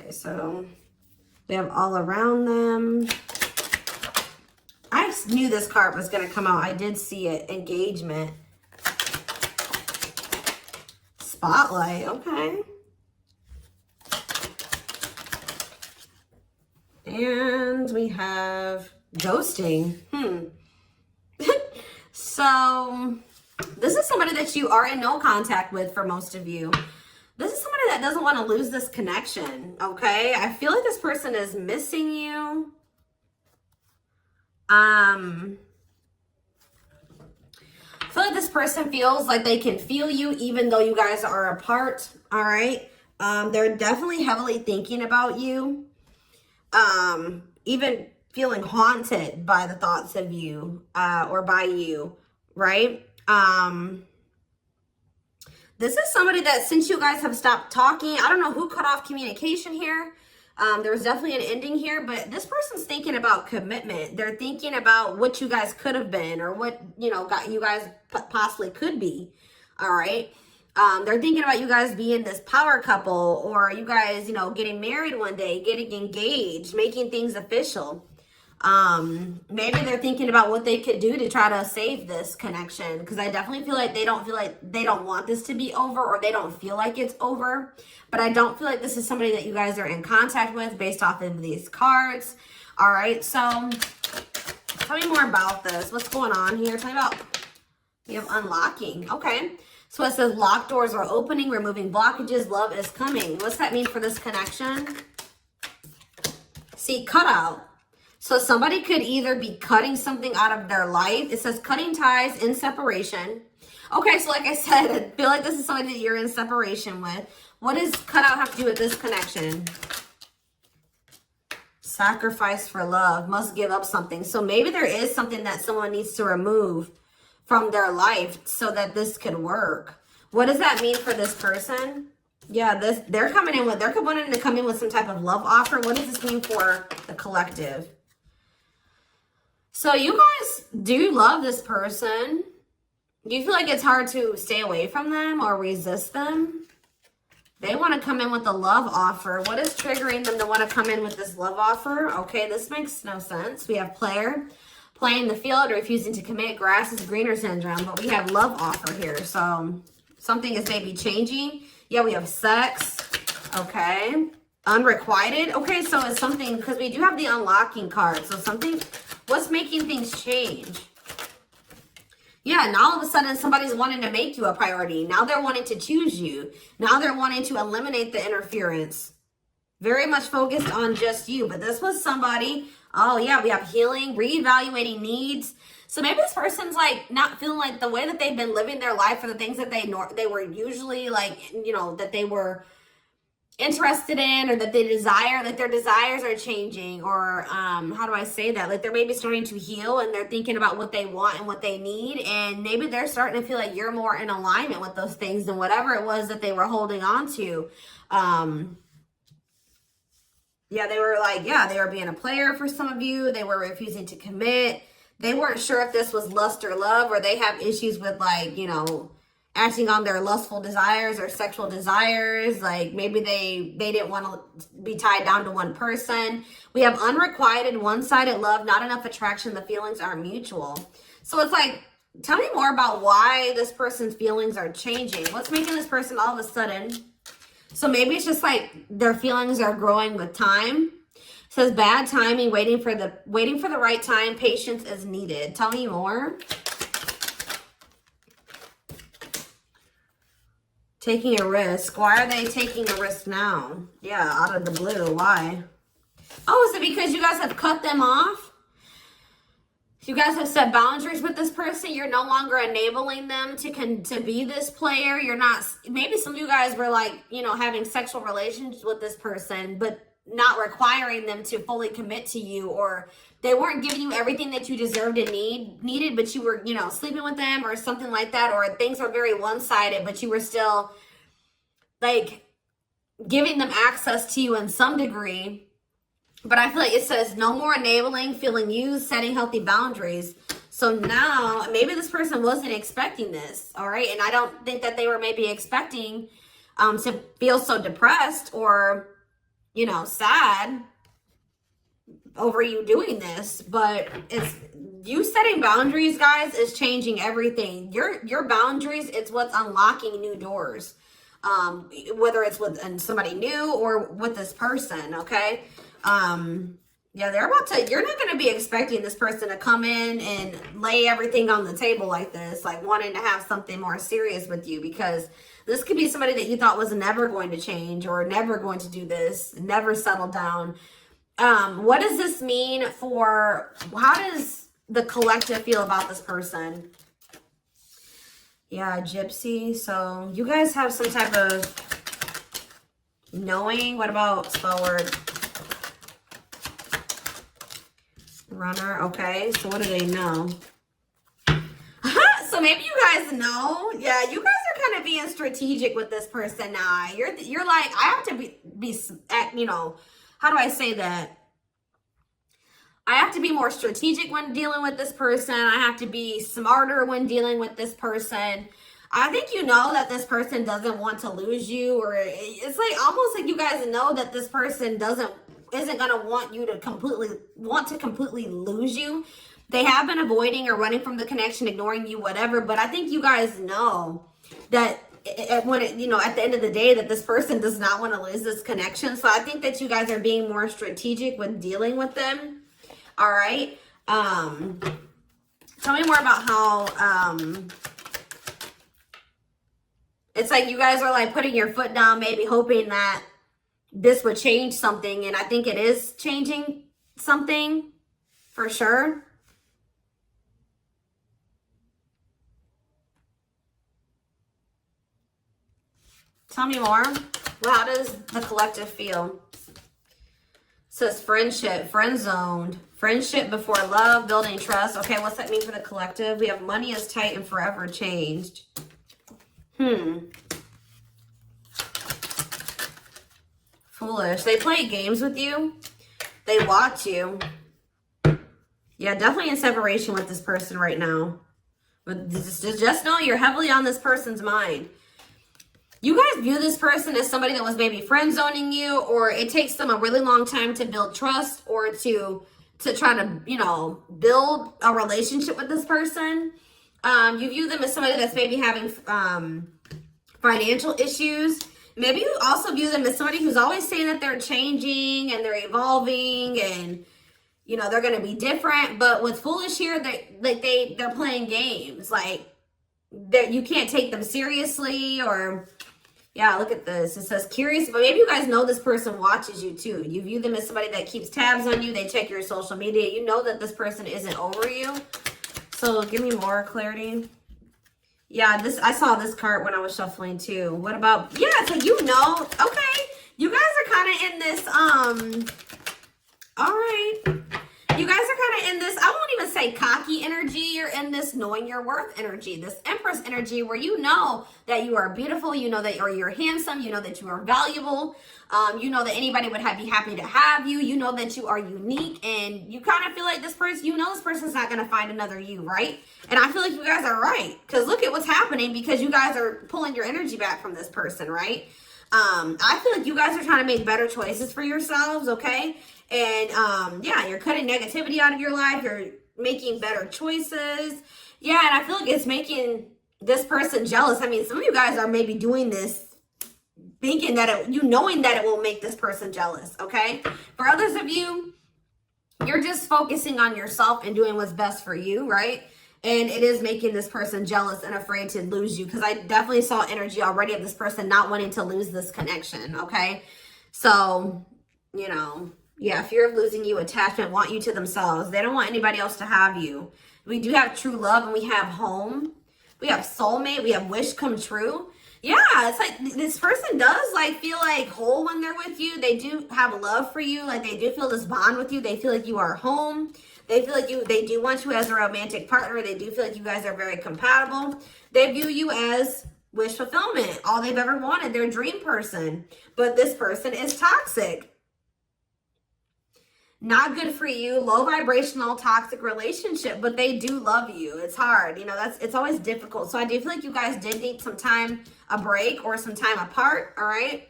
Okay, so we have all around them. I knew this card was going to come out. I did see it. Engagement. Spotlight. Okay. And we have ghosting. So this is somebody that you are in no contact with for most of you. This is somebody that doesn't want to lose this connection, okay? I feel like this person is missing you. I feel like this person feels like they can feel you even though you guys are apart, all right? They're definitely heavily thinking about you. Even feeling haunted by the thoughts of you, or by you, right? This is somebody that since you guys have stopped talking, I don't know who cut off communication here. There's definitely an ending here, but this person's thinking about commitment. They're thinking about what you guys could have been or what, you know, you guys possibly could be. All right. They're thinking about you guys being this power couple, or you guys, you know, getting married one day, getting engaged, making things official. Maybe they're thinking about what they could do to try to save this connection, because I definitely feel like they don't want this to be over, or they don't feel like it's over. But I don't feel like this is somebody that you guys are in contact with based off of these cards. All right, so tell me more about this. What's going on here? Tell me about, you have unlocking. Okay, so it says locked doors are opening, removing blockages, love is coming. What's that mean for this connection? See, cutout. So somebody could either be cutting something out of their life. It says cutting ties in separation. Okay, so like I said, I feel like this is somebody that you're in separation with. What does cutout have to do with this connection? Sacrifice for love. Must give up something. So maybe there is something that someone needs to remove from their life so that this could work. What does that mean for this person? Yeah, they're wanting to come in with some type of love offer. What does this mean for the collective? So you guys do love this person. Do you feel like it's hard to stay away from them or resist them? They want to come in with a love offer. What is triggering them to want to come in with this love offer? Okay, this makes no sense. We have player, playing the field, refusing to commit, grass is greener syndrome, but we have love offer here. So something is maybe changing. Yeah, we have sex. Okay. Unrequited. Okay, so it's something, because we do have the unlocking card. So something, what's making things change? Yeah, now all of a sudden somebody's wanting to make you a priority. Now they're wanting to choose you. Now they're wanting to eliminate the interference. Very much focused on just you. But this was somebody, oh yeah, we have healing, reevaluating needs. So maybe this person's like not feeling like the way that they've been living their life, or the things that they were usually like, you know, that they were interested in, or that they desire, like their desires are changing, or how do I say that, like they're maybe starting to heal and they're thinking about what they want and what they need, and maybe they're starting to feel like you're more in alignment with those things than whatever it was that they were holding on to. Yeah, they were like, yeah, they were being a player for some of you. They were refusing to commit. They weren't sure if this was lust or love, or they have issues with, like, you know, acting on their lustful desires or sexual desires. Like maybe they didn't want to be tied down to one person. We have unrequited, one-sided love, not enough attraction. The feelings aren't mutual. So it's like, tell me more about why this person's feelings are changing. What's making this person all of a sudden? So maybe it's just like their feelings are growing with time. It says bad timing, waiting for the right time. Patience is needed. Tell me more. Taking a risk. Why are they taking a risk now? Yeah, out of the blue. Why? Oh, is it because you guys have cut them off? You guys have set boundaries with this person. You're no longer enabling them to be this player. You're not, maybe some of you guys were like, you know, having sexual relations with this person, but not requiring them to fully commit to you, or they weren't giving you everything that you deserved and needed, but you were, you know, sleeping with them or something like that, or things are very one-sided, but you were still like giving them access to you in some degree. But I feel like it says no more enabling, feeling used, setting healthy boundaries. So now maybe this person wasn't expecting this, all right? And I don't think that they were maybe expecting to feel so depressed, or you know, sad over you doing this, but it's you setting boundaries, guys, is changing everything. Your boundaries, it's what's unlocking new doors. Whether it's with somebody new or with this person, okay? Yeah, they're about to, you're not going to be expecting this person to come in and lay everything on the table like this, like wanting to have something more serious with you, because this could be somebody that you thought was never going to change or never going to do this, never settle down. What does this mean for, how does the collective feel about this person? Yeah, gypsy. So you guys have some type of knowing. What about spell word? Runner. Okay, so what do they know? So maybe you guys know. Yeah, you guys are kind of being strategic with this person now. You're like, I have to be you know, how do I say that? I have to be more strategic when dealing with this person. I have to be smarter when dealing with this person. I think you know that this person doesn't want to lose you, or it's like almost like you guys know that this person isn't going to want you to completely lose you. They have been avoiding or running from the connection, ignoring you, whatever. But I think you guys know that you know, at the end of the day, that this person does not want to lose this connection. So I think that you guys are being more strategic when dealing with them. All right. Tell me more about how it's like you guys are like putting your foot down, maybe hoping that this would change something. And I think it is changing something for sure. Tell me more. Well, how does the collective feel? It says friendship, friend zoned, friendship before love, building trust. Okay, what's that mean for the collective? We have money is tight and forever changed. Foolish. They play games with you. They watch you. Yeah, definitely in separation with this person right now. But just know you're heavily on this person's mind. You guys view this person as somebody that was maybe friend zoning you, or it takes them a really long time to build trust or to try to, you know, build a relationship with this person. You view them as somebody that's maybe having financial issues. Maybe you also view them as somebody who's always saying that they're changing and they're evolving and, you know, they're going to be different. But with foolish here, they're playing games. Like, you can't take them seriously, or... Yeah, look at this. It says curious, but maybe you guys know this person watches you too. You view them as somebody that keeps tabs on you. They check your social media. You know that this person isn't over you. So give me more clarity. Yeah, I saw this card when I was shuffling too. What about, yeah, so you know, okay. You guys are kind of in this, all right. You guys are kind of in this, I won't even say cocky energy. You're in this knowing your worth energy, this Empress energy, where you know that you are beautiful, you know that you're handsome, you know that you are valuable, you know that anybody would be happy to have you, you know that you are unique, and you kind of feel like this person, you know this person's not going to find another you, right? And I feel like you guys are right, because look at what's happening, because you guys are pulling your energy back from this person, right? I feel like you guys are trying to make better choices for yourselves, okay? And yeah, you're cutting negativity out of your life. You're making better choices. Yeah, and I feel like it's making this person jealous. I mean, some of you guys are maybe doing this thinking that knowing that it will make this person jealous, okay? For others of you, you're just focusing on yourself and doing what's best for you, right? And it is making this person jealous and afraid to lose you, because I definitely saw energy already of this person not wanting to lose this connection, okay? So, you know... Yeah, fear of losing you, attachment, want you to themselves. They don't want anybody else to have you. We do have true love, and we have home. We have soulmate. We have wish come true. Yeah, it's like this person does like feel like whole when they're with you. They do have love for you. Like they do feel this bond with you. They feel like you are home. They feel like they do want you as a romantic partner. They do feel like you guys are very compatible. They view you as wish fulfillment, all they've ever wanted, their dream person. But this person is toxic. Not good for you, low vibrational, toxic relationship, but they do love you. It's hard, you know, it's always difficult. So I do feel like you guys did need some time, a break or some time apart, all right?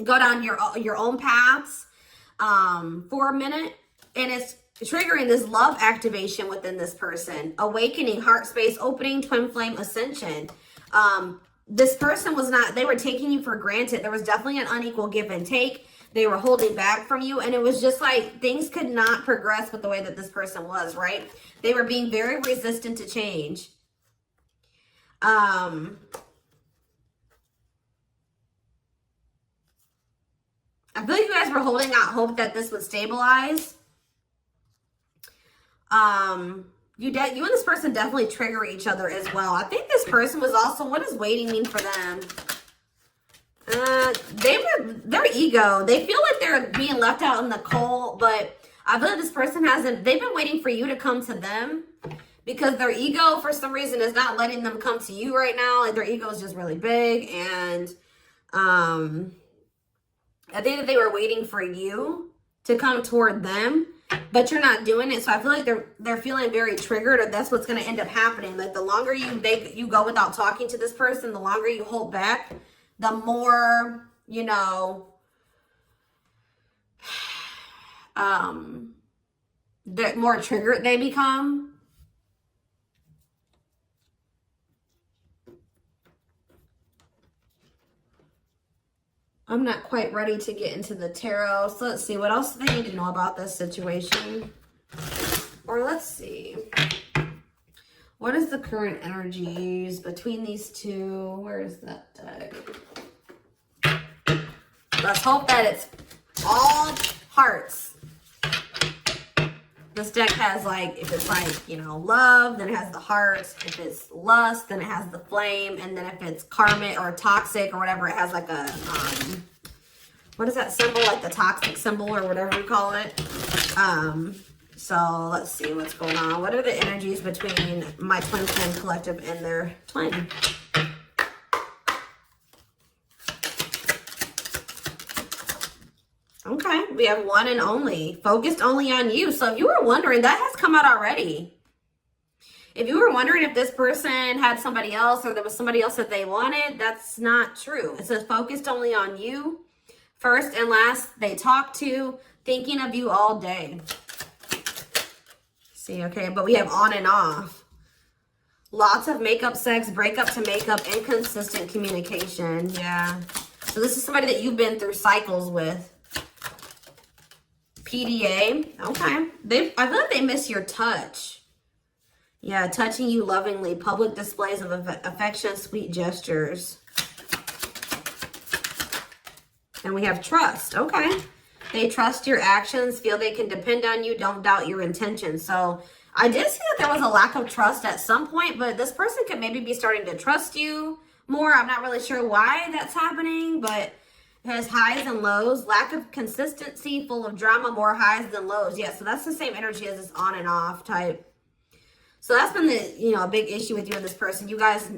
go down your own paths for a minute, and it's triggering this love activation within this person. Awakening, heart space opening, twin flame ascension. This person was not, they were taking you for granted. There was definitely an unequal give and take. They were holding back from you, and it was just like things could not progress with the way that this person was, right? They were being very resistant to change. I feel like you guys were holding out hope that this would stabilize. You and this person definitely trigger each other as well. I think this person was also, what does waiting mean for them? Their ego, they feel like they're being left out in the cold, but I feel like this person hasn't, they've been waiting for you to come to them, because their ego for some reason is not letting them come to you right now. Like their ego is just really big, and I think that they were waiting for you to come toward them, but you're not doing it. So I feel like they're feeling very triggered, or that's what's going to end up happening. Like the longer you go without talking to this person, the longer you hold back, the more, you know, the more triggered they become. I'm not quite ready to get into the tarot. So let's see. What else do they need to know about this situation? Or let's see. What is the current energies between these two? Where is that deck? Let's hope that it's all hearts. This deck has like, if it's like, you know, love, then it has the hearts. If it's lust, then it has the flame. And then if it's karmic or toxic or whatever, it has like a, what is that symbol? Like the toxic symbol or whatever you call it. So let's see what's going on. What are the energies between my twin flame collective and their twin? Okay, we have one and only. Focused only on you. So if you were wondering, that has come out already. If you were wondering if this person had somebody else or there was somebody else that they wanted, that's not true. It says focused only on you. First and last, they talk to, thinking of you all day. See, okay, but we have on and off. Lots of makeup sex, breakup to makeup, inconsistent communication. Yeah. So this is somebody that you've been through cycles with. PDA. Okay. I feel like they miss your touch. Yeah, touching you lovingly. Public displays of affection, sweet gestures. And we have trust. Okay. They trust your actions, feel they can depend on you, don't doubt your intentions. So I did see that there was a lack of trust at some point, but this person could maybe be starting to trust you more. I'm not really sure why that's happening, but it has highs and lows, lack of consistency, full of drama, more highs than lows. Yeah, so that's the same energy as this on and off type. So that's been the, you know, a big issue with you and this person. You guys,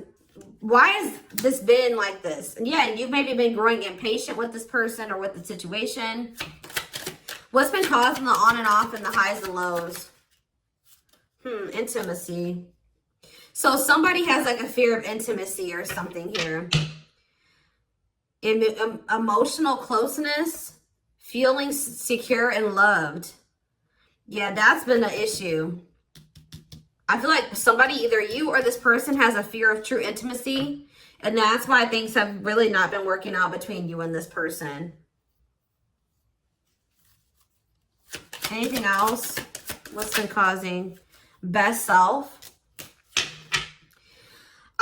why has this been like this? And yeah, you've maybe been growing impatient with this person or with the situation. What's been causing the on and off and the highs and lows? Intimacy. So somebody has like a fear of intimacy or something here. Emotional closeness, feeling secure and loved. Yeah, that's been the issue. I feel like somebody, either you or this person, has a fear of true intimacy, and that's why things have really not been working out between you and this person. Anything else? What's been causing? Best self.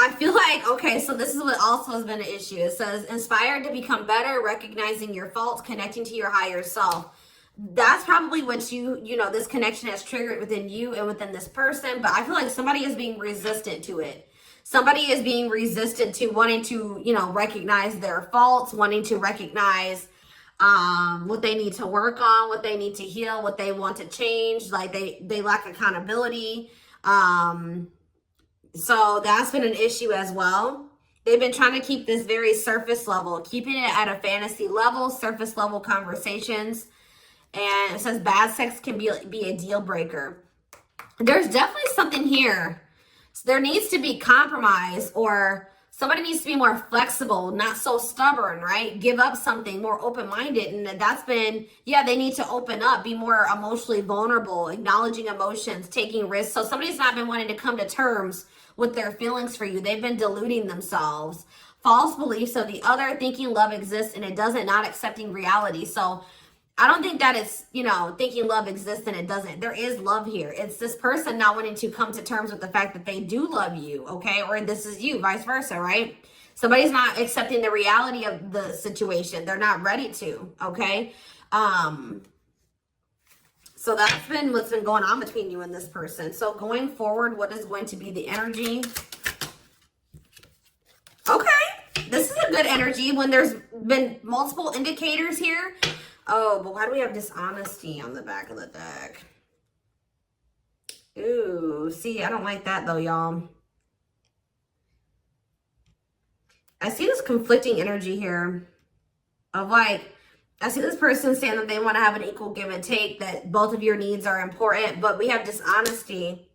I feel like, okay, so this is what also has been an issue. It says, inspired to become better, recognizing your faults, connecting to your higher self. That's probably what you know, this connection has triggered within you and within this person. But I feel like somebody is being resistant to it. Somebody is being resistant to wanting to, you know, recognize their faults, wanting to recognize what they need to work on, what they need to heal, what they want to change. Like they lack accountability. So that's been an issue as well. They've been trying to keep this very surface level, keeping it at a fantasy level, surface level conversations. And it says bad sex can be a deal breaker. There's definitely something here. So there needs to be compromise, or Somebody needs to be more flexible, not so stubborn, right? Give up something, more open-minded. And that's been, yeah, they need to open up, be more emotionally vulnerable, acknowledging emotions, taking risks. So somebody's not been wanting to come to terms with their feelings for you. They've been deluding themselves. False beliefs of the other, thinking love exists and it doesn't, not accepting reality. So I don't think that it's, you know, thinking love exists and it doesn't. There is love here. It's this person not wanting to come to terms with the fact that they do love you, okay? Or this is you, vice versa, right? Somebody's not accepting the reality of the situation. They're not ready to, okay? So that's been what's been going on between you and this person. So going forward, what is going to be the energy? Okay, this is a good energy when there's been multiple indicators here. Oh, but why do we have dishonesty on the back of the deck? Ooh, see, I don't like that though, y'all. I see this conflicting energy here of like, I see this person saying that they want to have an equal give and take, that both of your needs are important, but we have dishonesty.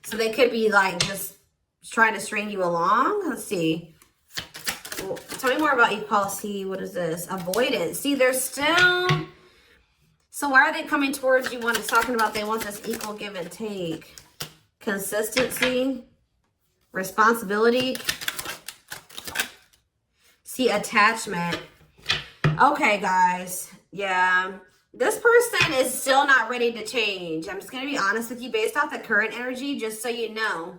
So they could be like just trying to string you along. Let's see. Tell me more about equality. What is this? Avoidance. See, they're still... So why are they coming towards you when it's talking about they want this equal give and take? Consistency. Responsibility. See, attachment. Okay, guys. Yeah. This person is still not ready to change. I'm just going to be honest with you based off the current energy, just so you know.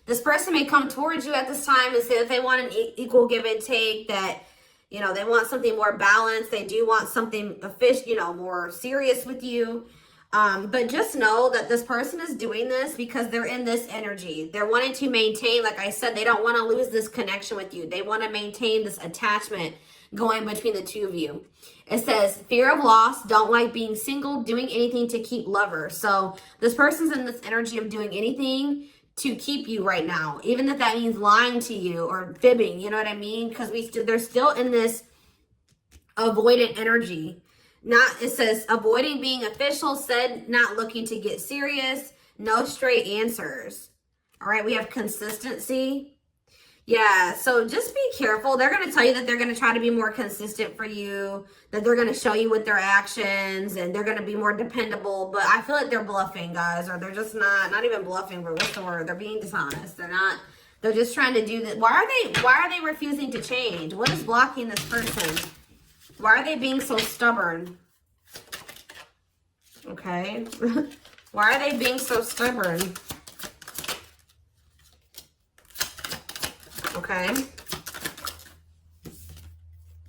This person may come towards you at this time and say that they want an equal give and take, that, you know, they want something more balanced. They do want something official, you know, more serious with you. But just know that this person is doing this because they're in this energy. They're wanting to maintain, like I said, they don't want to lose this connection with you. They want to maintain this attachment going between the two of you. It says, fear of loss, don't like being single, doing anything to keep lovers. So this person's in this energy of doing anything to keep you right now, even if that means lying to you or fibbing, you know what I mean? Because they're still in this avoidant energy. It says avoiding being official, said not looking to get serious, no straight answers. All right, we have consistency. Yeah, so just be careful. They're going to tell you that they're going to try to be more consistent for you, that they're going to show you with their actions, and they're going to be more dependable. But I feel like they're bluffing, guys, or they're just not even bluffing, but what's the word? They're being dishonest. They're just trying to do that. Why are they refusing to change? What is blocking this person? Why are they being so stubborn? Okay. Why are they being so stubborn? Okay.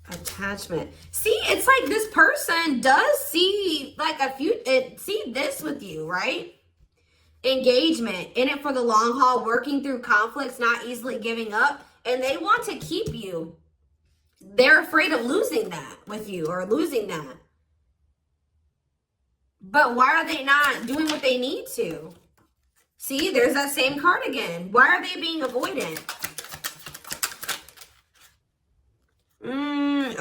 Attachment. See, it's like this person does see like see this with you, right? Engagement, in it for the long haul, working through conflicts, not easily giving up, and they want to keep you. They're afraid of losing that with you or losing that. But why are they not doing what they need to? See, there's that same card again. Why are they being avoidant?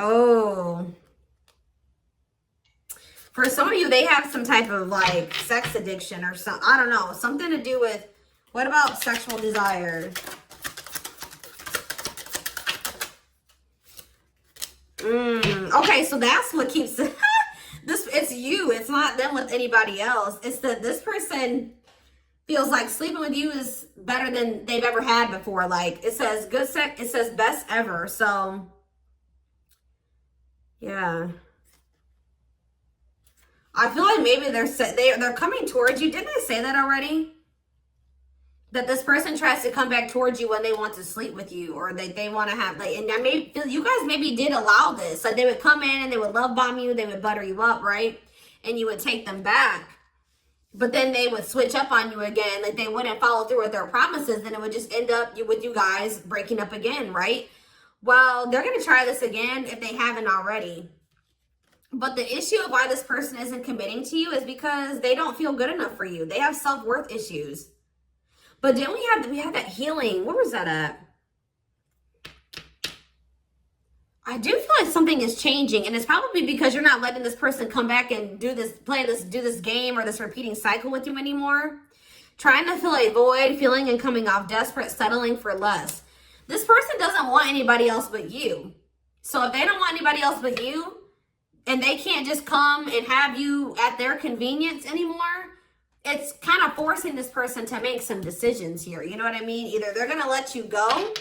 Oh. For some of you, they have some type of like sex addiction or something. I don't know. Something to do with, what about sexual desire? Okay, so that's what keeps it's you. It's not them with anybody else. It's that this person feels like sleeping with you is better than they've ever had before. Like it says good sex, it says best ever. So yeah. I feel like maybe they're coming towards you. Didn't I say that already? That this person tries to come back towards you when they want to sleep with you, or they want to have like, and I may feel you guys maybe did allow this. Like they would come in and they would love bomb you, they would butter you up, right? And you would take them back. But then they would switch up on you again. Like they wouldn't follow through with their promises, and it would just end up with you guys breaking up again, right? Well, they're going to try this again if they haven't already. But the issue of why this person isn't committing to you is because they don't feel good enough for you. They have self-worth issues. But didn't we had that healing? Where was that at? I do feel like something is changing, and it's probably because you're not letting this person come back and do this game or this repeating cycle with you anymore. Trying to fill a void, feeling and coming off desperate, settling for less. This person doesn't want anybody else but you. So if they don't want anybody else but you, and they can't just come and have you at their convenience anymore, it's kind of forcing this person to make some decisions here. You know what I mean? Either they're going to let you go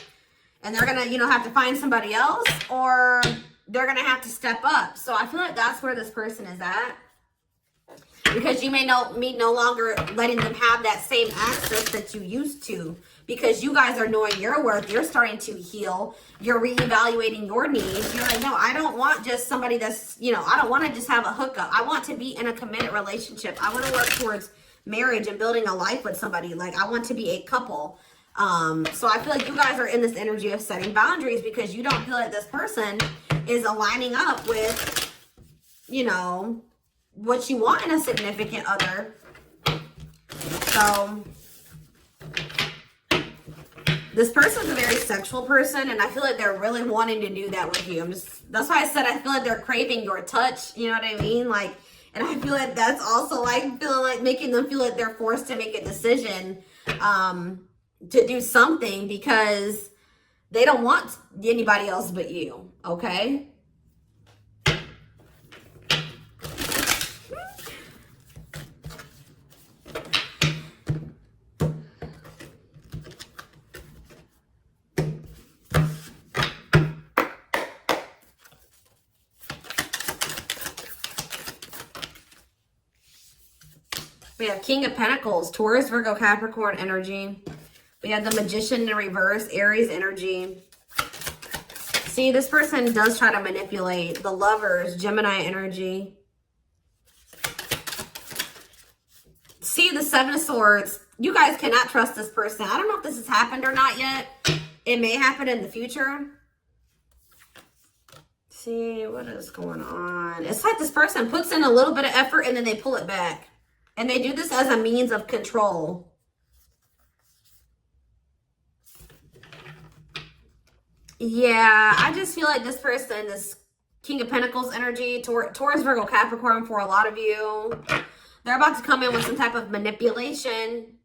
and they're going to, you know, have to find somebody else, or they're going to have to step up. So I feel like that's where this person is at. Because you may no longer letting them have that same access that you used to, because you guys are knowing your worth. You're starting to heal. You're reevaluating your needs. You're like, no, I don't want just somebody that's, you know, I don't want to just have a hookup. I want to be in a committed relationship. I want to work towards marriage and building a life with somebody. Like, I want to be a couple. So I feel like you guys are in this energy of setting boundaries because you don't feel like this person is aligning up with, you know, what you want in a significant other. So this person's a very sexual person, and I feel like they're really wanting to do that with you. That's why I said I feel like they're craving your touch. You know what I mean? Like, and I feel like that's also like feeling like making them feel like they're forced to make a decision to do something because they don't want anybody else but you. Okay. We have King of Pentacles, Taurus, Virgo, Capricorn energy. We have the Magician in reverse, Aries energy. See, this person does try to manipulate. The Lovers, Gemini energy. See, the Seven of Swords. You guys cannot trust this person. I don't know if this has happened or not yet. It may happen in the future. See, what is going on? It's like this person puts in a little bit of effort and then they pull it back. And they do this as a means of control. Yeah, I just feel like this person, this King of Pentacles energy, Taurus, Virgo, Capricorn for a lot of you, they're about to come in with some type of manipulation.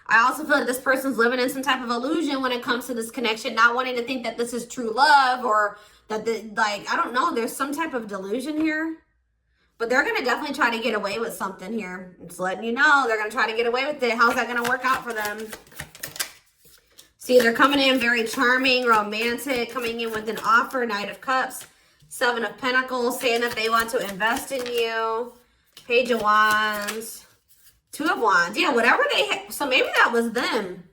I also feel like this person's living in some type of illusion when it comes to this connection, not wanting to think that this is true love or that, I don't know, there's some type of delusion here. But they're going to definitely try to get away with something here. I'm just letting you know. They're going to try to get away with it. How's that going to work out for them? See, they're coming in very charming, romantic, coming in with an offer, Knight of Cups, Seven of Pentacles, saying that they want to invest in you. Page of Wands, Two of Wands. Yeah, whatever they had. So maybe that was them.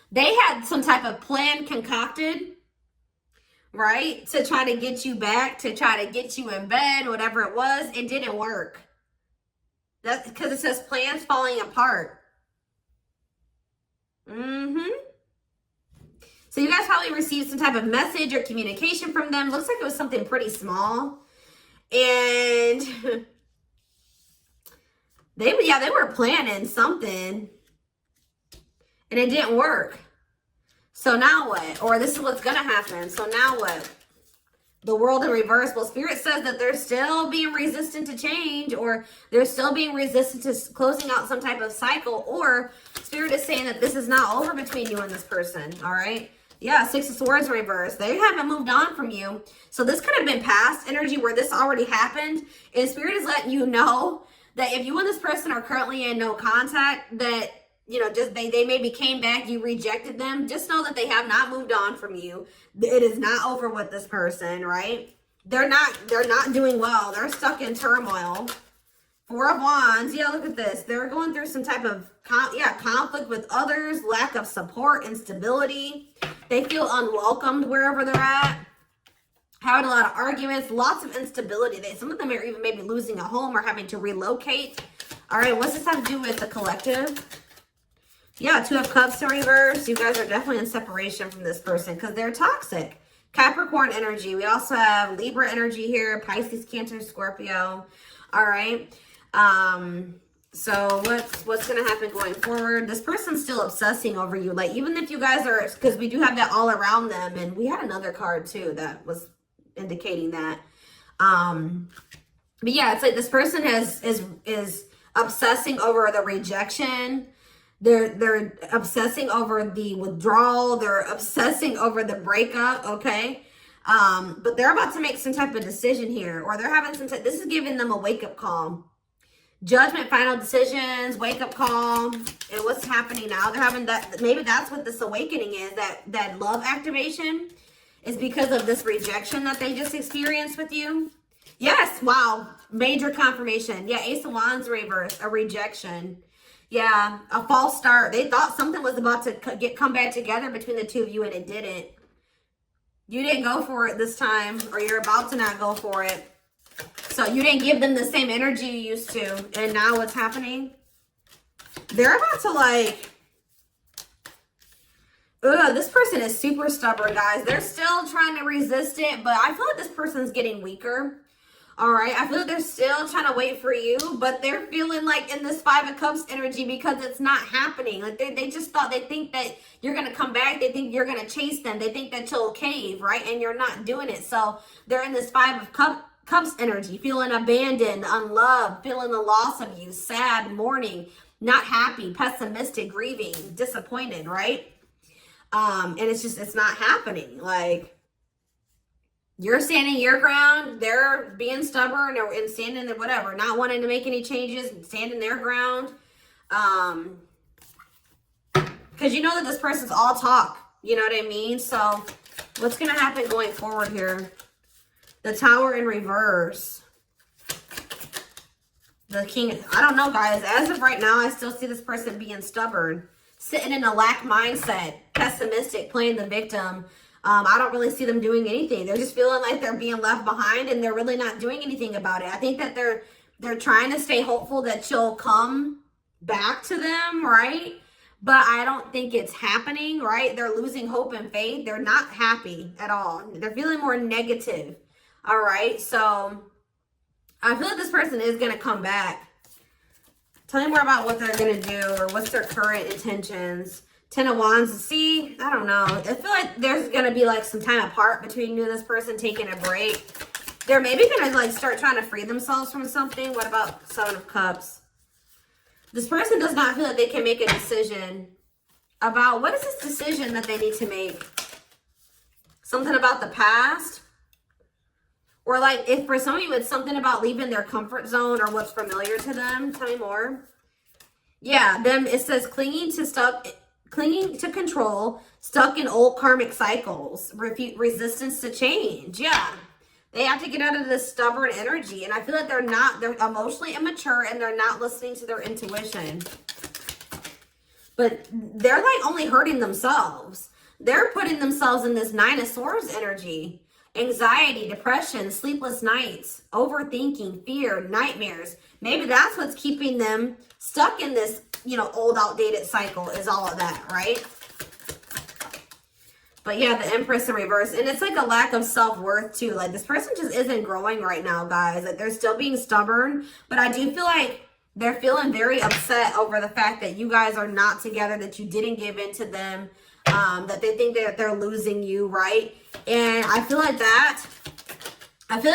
They had some type of plan concocted, right? To try to get you back, to try to get you in bed, whatever it was. It didn't work. That's because it says plans falling apart. So you guys probably received some type of message or communication from them. Looks like it was something pretty small. And they were planning something. And it didn't work. So now what? Or this is what's going to happen. So now what? The World in reverse. Well, Spirit says that they're still being resistant to change, or they're still being resistant to closing out some type of cycle, or Spirit is saying that this is not over between you and this person, all right? Yeah, Six of Swords reverse. They haven't moved on from you. So this could have been past energy where this already happened, and Spirit is letting you know that if you and this person are currently in no contact, that you know, just they maybe came back, you rejected them. Just know that they have not moved on from you. It is not over with this person, right? They're not doing well. They're stuck in turmoil. Four of Wands. Yeah, look at this. They're going through some type of conflict with others, lack of support, instability. They feel unwelcomed wherever they're at. Having a lot of arguments, lots of instability. Some of them are even maybe losing a home or having to relocate. All right, what's this have to do with the collective? Yeah, Two of Cups in reverse. You guys are definitely in separation from this person because they're toxic. Capricorn energy. We also have Libra energy here. Pisces, Cancer, Scorpio. All right. So what's going to happen going forward? This person's still obsessing over you. Like, even if you guys are, because we do have that all around them. And we had another card too that was indicating that. But yeah, it's like this person is obsessing over the rejection. They're obsessing over the withdrawal. They're obsessing over the breakup, okay? But they're about to make some type of decision here, or they're having some this is giving them a wake-up call. Judgment, final decisions, wake-up call. And what's happening now? They're having that, maybe that's what this awakening is, that love activation is because of this rejection that they just experienced with you. Yes, wow, major confirmation. Yeah, Ace of Wands reverse, a rejection. Yeah, a false start. They thought something was about to come back together between the two of you, and it didn't. You didn't go for it this time, or you're about to not go for it. So you didn't give them the same energy you used to. And now what's happening? They're about to like... Ugh, this person is super stubborn, guys. They're still trying to resist it, but I feel like this person's getting weaker. All right, I feel like they're still trying to wait for you, but they're feeling like in this Five of Cups energy because it's not happening. Like they just thought, they think that you're going to come back. They think you're going to chase them. They think that you'll cave, right? And you're not doing it. So they're in this Five of Cups energy, feeling abandoned, unloved, feeling the loss of you, sad, mourning, not happy, pessimistic, grieving, disappointed, right? And it's not happening. Like, you're standing your ground, they're being stubborn and standing there, whatever, not wanting to make any changes, standing their ground. Because you know that this person's all talk, you know what I mean? So what's going to happen going forward here? The Tower in reverse. The King, I don't know, guys. As of right now, I still see this person being stubborn, sitting in a lack mindset, pessimistic, playing the victim. I don't really see them doing anything. They're just feeling like they're being left behind, and they're really not doing anything about it. I think that they're trying to stay hopeful that you'll come back to them, right? But I don't think it's happening, right? They're losing hope and faith. They're not happy at all. They're feeling more negative, all right? So I feel like this person is going to come back. Tell me more about what they're going to do, or what's their current intentions. Ten of Wands. See, I don't know. I feel like there's going to be like some time apart between you and this person, taking a break. They're maybe going to like start trying to free themselves from something. What about Seven of Cups? This person does not feel like they can make a decision about, what is this decision that they need to make? Something about the past? Or like, if for some of you it's something about leaving their comfort zone or what's familiar to them. Tell me more. Yeah, it says clinging to control, stuck in old karmic cycles, resistance to change. Yeah, they have to get out of this stubborn energy. And I feel like they're emotionally immature, and they're not listening to their intuition. But they're like only hurting themselves. They're putting themselves in this Nine of Swords energy. Anxiety, depression, sleepless nights, overthinking, fear, nightmares. Maybe that's what's keeping them stuck in this, old outdated cycle, is all of that, right? But yeah, the Empress in reverse. And it's like a lack of self-worth too. Like, this person just isn't growing right now, guys. Like, they're still being stubborn. But I do feel like they're feeling very upset over the fact that you guys are not together, that you didn't give in to them, that they think that they're losing you, right? And I feel like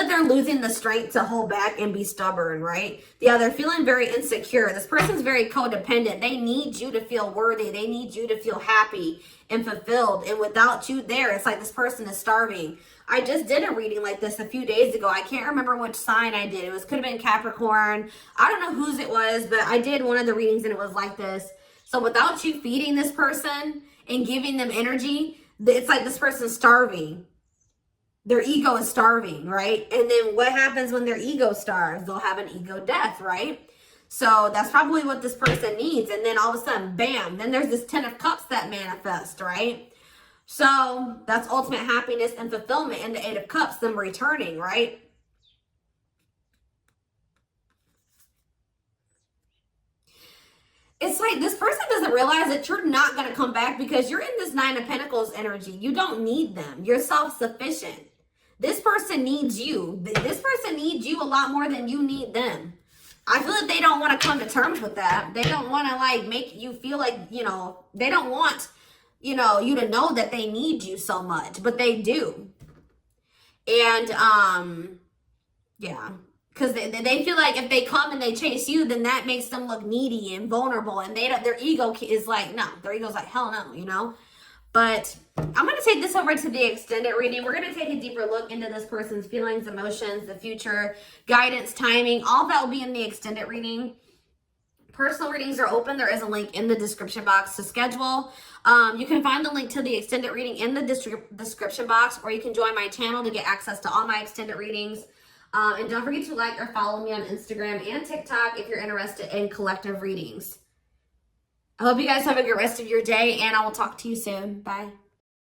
they're losing the strength to hold back and be stubborn, right? Yeah, they're feeling very insecure. This person's very codependent. They need you to feel worthy. They need you to feel happy and fulfilled. And without you there, it's like this person is starving. I just did a reading like this a few days ago. I can't remember which sign I did. Could have been Capricorn. I don't know whose it was, but I did one of the readings and it was like this. So without you feeding this person and giving them energy, it's like this person's starving. Their ego is starving, right? And then what happens when their ego starves? They'll have an ego death, right? So that's probably what this person needs. And then all of a sudden, bam, then there's this Ten of Cups that manifest, right? So that's ultimate happiness and fulfillment. And the Eight of Cups, them returning, right? It's like this person doesn't realize that you're not going to come back because you're in this Nine of Pentacles energy. You don't need them. You're self-sufficient. This person needs you. This person needs you a lot more than you need them. I feel like they don't want to come to terms with that. They don't want to like make you feel like, they don't want, you to know that they need you so much, but they do. And, yeah, Because they feel like if they come and they chase you, then that makes them look needy and vulnerable. And their ego is like, no. Their ego's like, hell no, you know? But I'm going to take this over to the extended reading. We're going to take a deeper look into this person's feelings, emotions, the future, guidance, timing. All that will be in the extended reading. Personal readings are open. There is a link in the description box to schedule. You can find the link to the extended reading in the description box, or you can join my channel to get access to all my extended readings. And don't forget to like or follow me on Instagram and TikTok if you're interested in collective readings. I hope you guys have a good rest of your day, and I will talk to you soon. Bye.